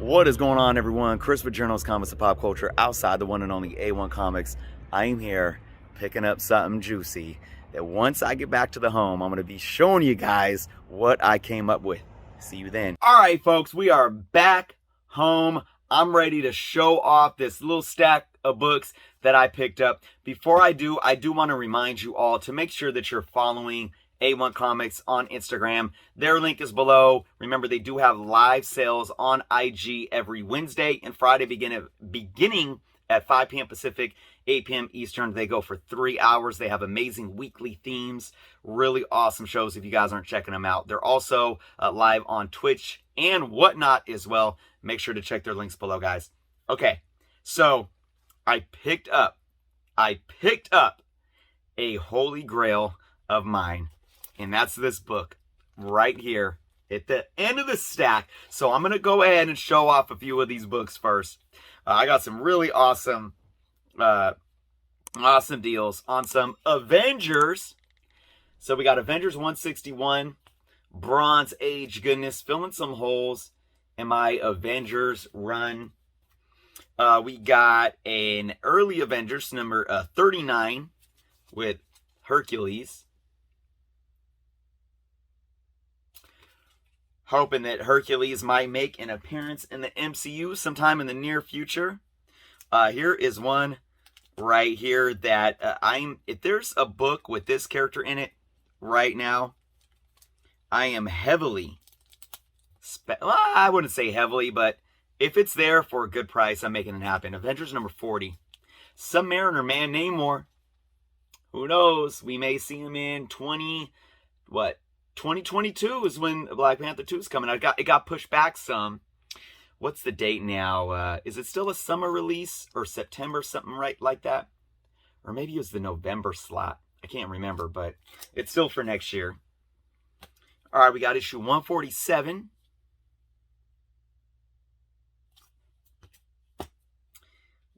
What is going on, everyone? Chris with Journals, Comics, and Pop Culture outside the one and only A-1 Comics. I am here picking up something juicy that once I get back to the home, I'm going to be showing you guys what I came up with. See you then. All right, folks, we are back home. I'm ready to show off this little stack of books that I picked up. Before I do want to remind you all to make sure that you're following A1 Comics on Instagram. Their link is below. Remember, they do have live sales on IG every Wednesday and Friday beginning at 5 p.m. Pacific, 8 p.m. Eastern. They go for 3 hours. They have amazing weekly themes, really awesome shows if you guys aren't checking them out. They're also live on Twitch and whatnot as well. Make sure to check their links below, guys. Okay, so I picked up a holy grail of mine. And that's this book right here at the end of the stack. So I'm going to go ahead and show off a few of these books first. I got some really awesome deals on some Avengers. So we got Avengers 161, Bronze Age goodness, filling some holes in my Avengers run. We got an early Avengers number 39 with Hercules. Hoping that Hercules might make an appearance in the MCU sometime in the near future. Here is one right here that if there's a book with this character in it right now, I am heavily, I wouldn't say heavily, but if it's there for a good price, I'm making it happen. Avengers number 40. Submariner Man Namor. Who knows? We may see him in 2022 is when Black Panther 2 is coming. It got pushed back some. What's the date now? Is it still a summer release or September, something right like that? Or maybe it was the November slot. I can't remember, but it's still for next year. All right, we got issue 147.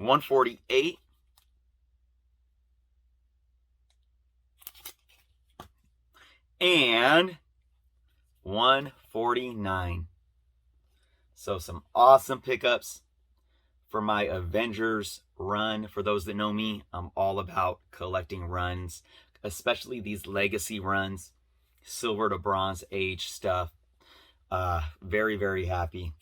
$148. And $149. So some awesome pickups for my Avengers run. For those that know me, I'm all about collecting runs, especially these legacy runs, silver to bronze age stuff. Very, very happy.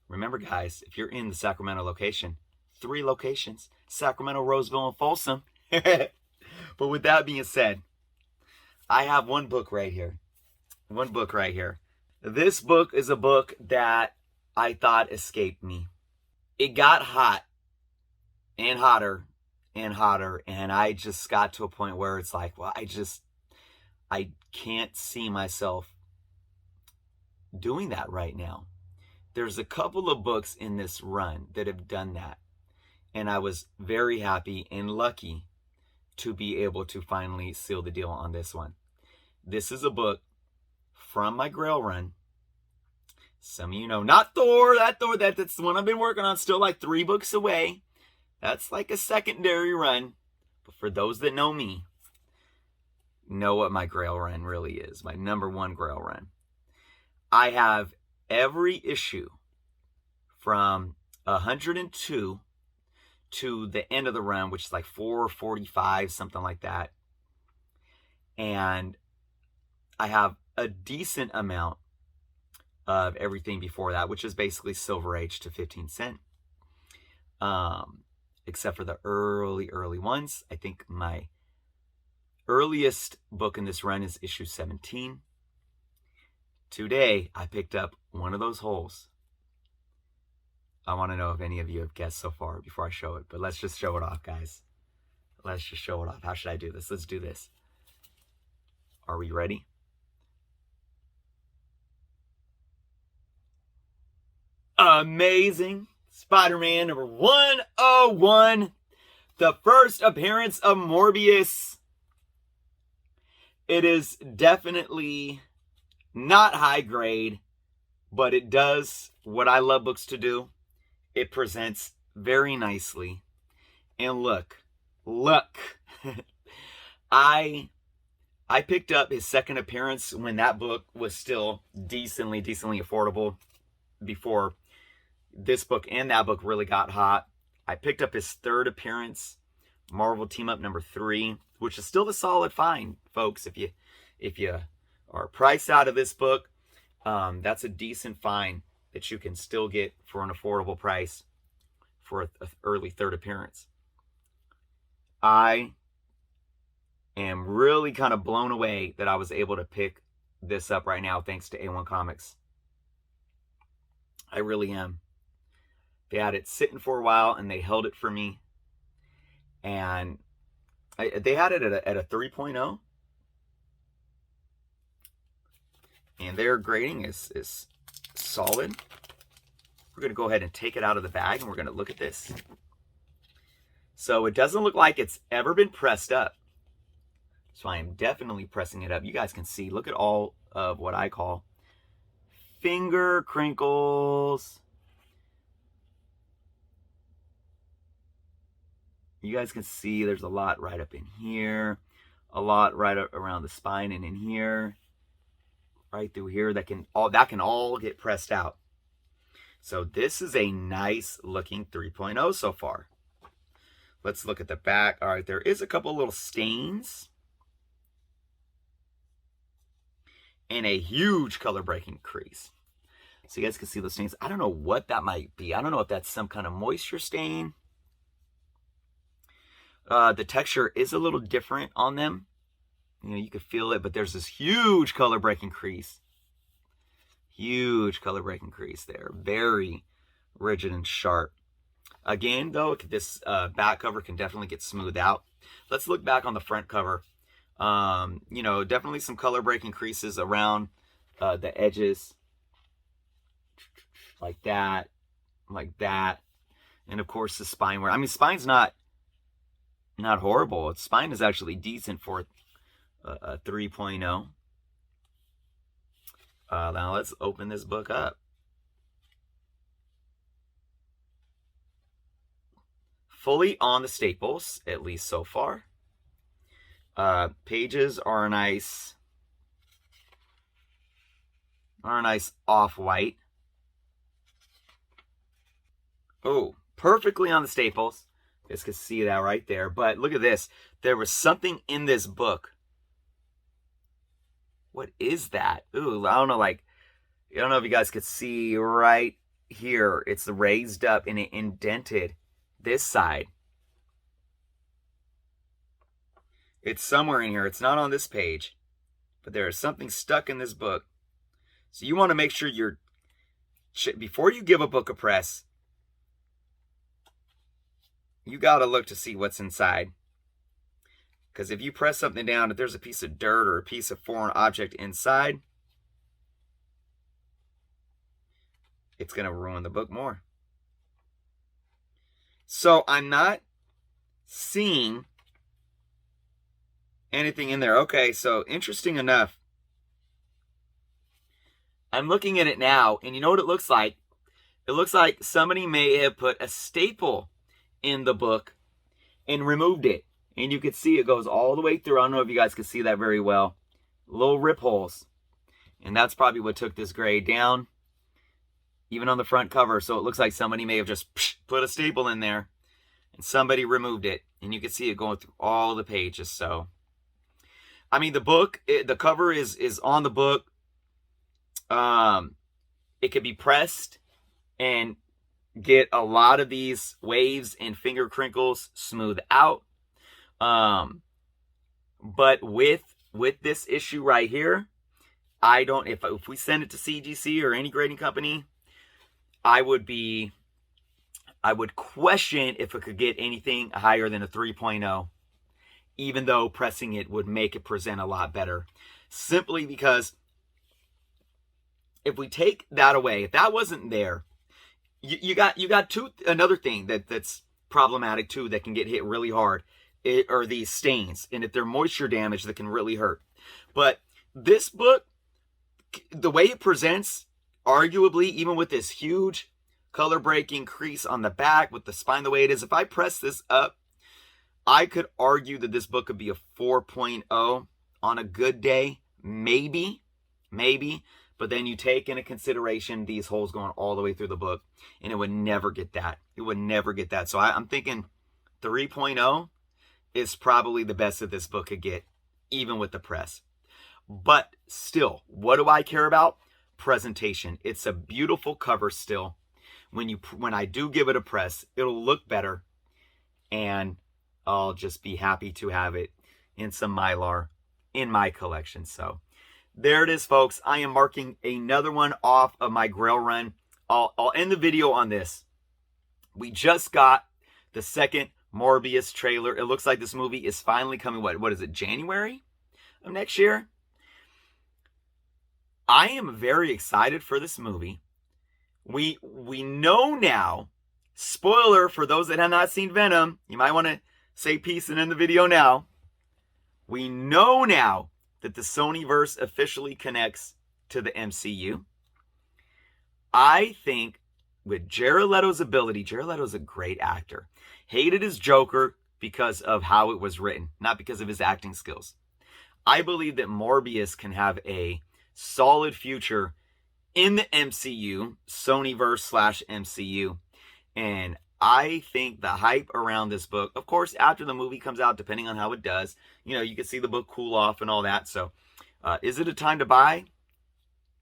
Remember, guys, if you're in the Sacramento location, 3 locations, Sacramento, Roseville, and Folsom. But with that being said, I have one book right here. This book is a book that I thought escaped me. It got hot and hotter and hotter. And I just got to a point where it's like, well, I can't see myself doing that right now. There's a couple of books in this run that have done that. And I was very happy and lucky to be able to finally seal the deal on this one. This is a book from my Grail run. Some of you know, not Thor, that's the one I've been working on, still like 3 books away. That's like a secondary run. But for those that know me, know what my Grail run really is, my number 1 Grail run. I have every issue from 102 to the end of the run, which is like 445, something like that. And I have a decent amount of everything before that, which is basically Silver Age to 15 cent. Except for the early ones. I think my earliest book in this run is issue 17. Today, I picked up one of those holes. I want to know if any of you have guessed so far before I show it. But let's just show it off, guys. Let's just show it off. How should I do this? Let's do this. Are we ready? Amazing Spider-Man number 101. The first appearance of Morbius. It is definitely not high grade, but it does what I love books to do. It presents very nicely. And look. I picked up his second appearance when that book was still decently affordable before this book and that book really got hot. I picked up his third appearance, Marvel Team Up number 3, which is still a solid find, folks. If you are priced out of this book, that's a decent find that you can still get for an affordable price for an early third appearance. I am really kind of blown away that I was able to pick this up right now thanks to A-1 Comics. I really am. They had it sitting for a while and they held it for me. And they had it at a 3.0. And their grading is solid. We're going to go ahead and take it out of the bag and we're going to look at this. So it doesn't look like it's ever been pressed up. So I am definitely pressing it up. You guys can see, look at all of what I call finger crinkles. You guys can see there's a lot right up in here, a lot right around the spine and in here, right through here. That can all get pressed out. So this is a nice looking 3.0 so far. Let's look at the back. All right, there is a couple little stains and a huge color breaking crease. So you guys can see those stains. I don't know what that might be. I don't know if that's some kind of moisture stain. The texture is a little different on them. You know, you can feel it, but there's this huge color breaking crease. Huge color breaking crease there. Very rigid and sharp. Again, though, this back cover can definitely get smoothed out. Let's look back on the front cover. You know, definitely some color breaking creases around the edges. Like that. Like that. And of course the spine wear. I mean, spine's not horrible. Its spine is actually decent for a 3.0. Now let's open this book up. Fully on the staples, at least so far. Pages are a nice off-white. Oh, perfectly on the staples. You guys can see that right there. But look at this. There was something in this book. What is that? Ooh, I don't know. I don't know if you guys could see right here. It's raised up and it indented this side. It's somewhere in here. It's not on this page. But there is something stuck in this book. So you want to make sure before you give a book a press, you got to look to see what's inside. Because if you press something down, if there's a piece of dirt or a piece of foreign object inside, it's going to ruin the book more. So I'm not seeing anything in there. Okay, so interesting enough. I'm looking at it now, and you know what it looks like? It looks like somebody may have put a staple in the book and removed it. And you can see it goes all the way through. I don't know if you guys can see that very well. Little rip holes. And that's probably what took this grade down. Even on the front cover. So it looks like somebody may have just put a staple in there. And somebody removed it. And you can see it going through all the pages. So, I mean, the book, the cover is on the book. It could be pressed and get a lot of these waves and finger crinkles smoothed out. But with this issue right here, I don't, if we send it to CGC or any grading company, I would question if it could get anything higher than a 3.0, even though pressing it would make it present a lot better. Simply because if we take that away, if that wasn't there, you got another thing that's problematic too, that can get hit really hard, are these stains. And if they're moisture damage, that can really hurt. But this book, the way it presents, arguably, even with this huge color breaking crease on the back, with the spine the way it is, if I press this up, I could argue that this book could be a 4.0 on a good day. Maybe. But then you take into consideration these holes going all the way through the book, and it would never get that. It would never get that. So I'm thinking 3.0 is probably the best that this book could get, even with the press. But still, what do I care about? Presentation. It's a beautiful cover still. When I do give it a press, it'll look better, and I'll just be happy to have it in some Mylar in my collection. So there it is, folks. I am marking another one off of my Grail run. I'll end the video on this. We just got the second Morbius trailer. It looks like this movie is finally coming, what is it, January of next year? I am very excited for this movie. We know now, spoiler for those that have not seen Venom, you might want to say peace and end the video now. We know now that the Sonyverse officially connects to the MCU. I think with Jared Leto's ability, Jared Leto's a great actor. Hated his Joker because of how it was written, not because of his acting skills. I believe that Morbius can have a solid future in the MCU, Sonyverse / MCU. And I think the hype around this book, of course, after the movie comes out, depending on how it does, you can see the book cool off and all that. So is it a time to buy?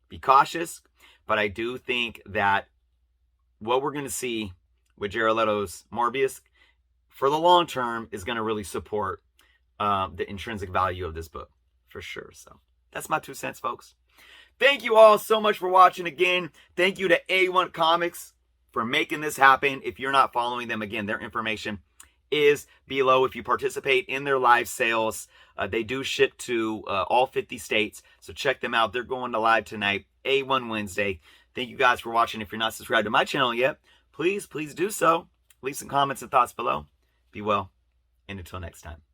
Be cautious. But I do think that what we're going to see with Jared Leto's Morbius for the long term is going to really support the intrinsic value of this book for sure. So that's my 2 cents, folks. Thank you all so much for watching again. Thank you to A-1 Comics for making this happen. If you're not following them, again, their information is below. If you participate in their live sales, they do ship to all 50 states. So check them out. They're going to live tonight, A1 Wednesday. Thank you guys for watching. If you're not subscribed to my channel yet, please do so. Leave some comments and thoughts below. Be well, and until next time.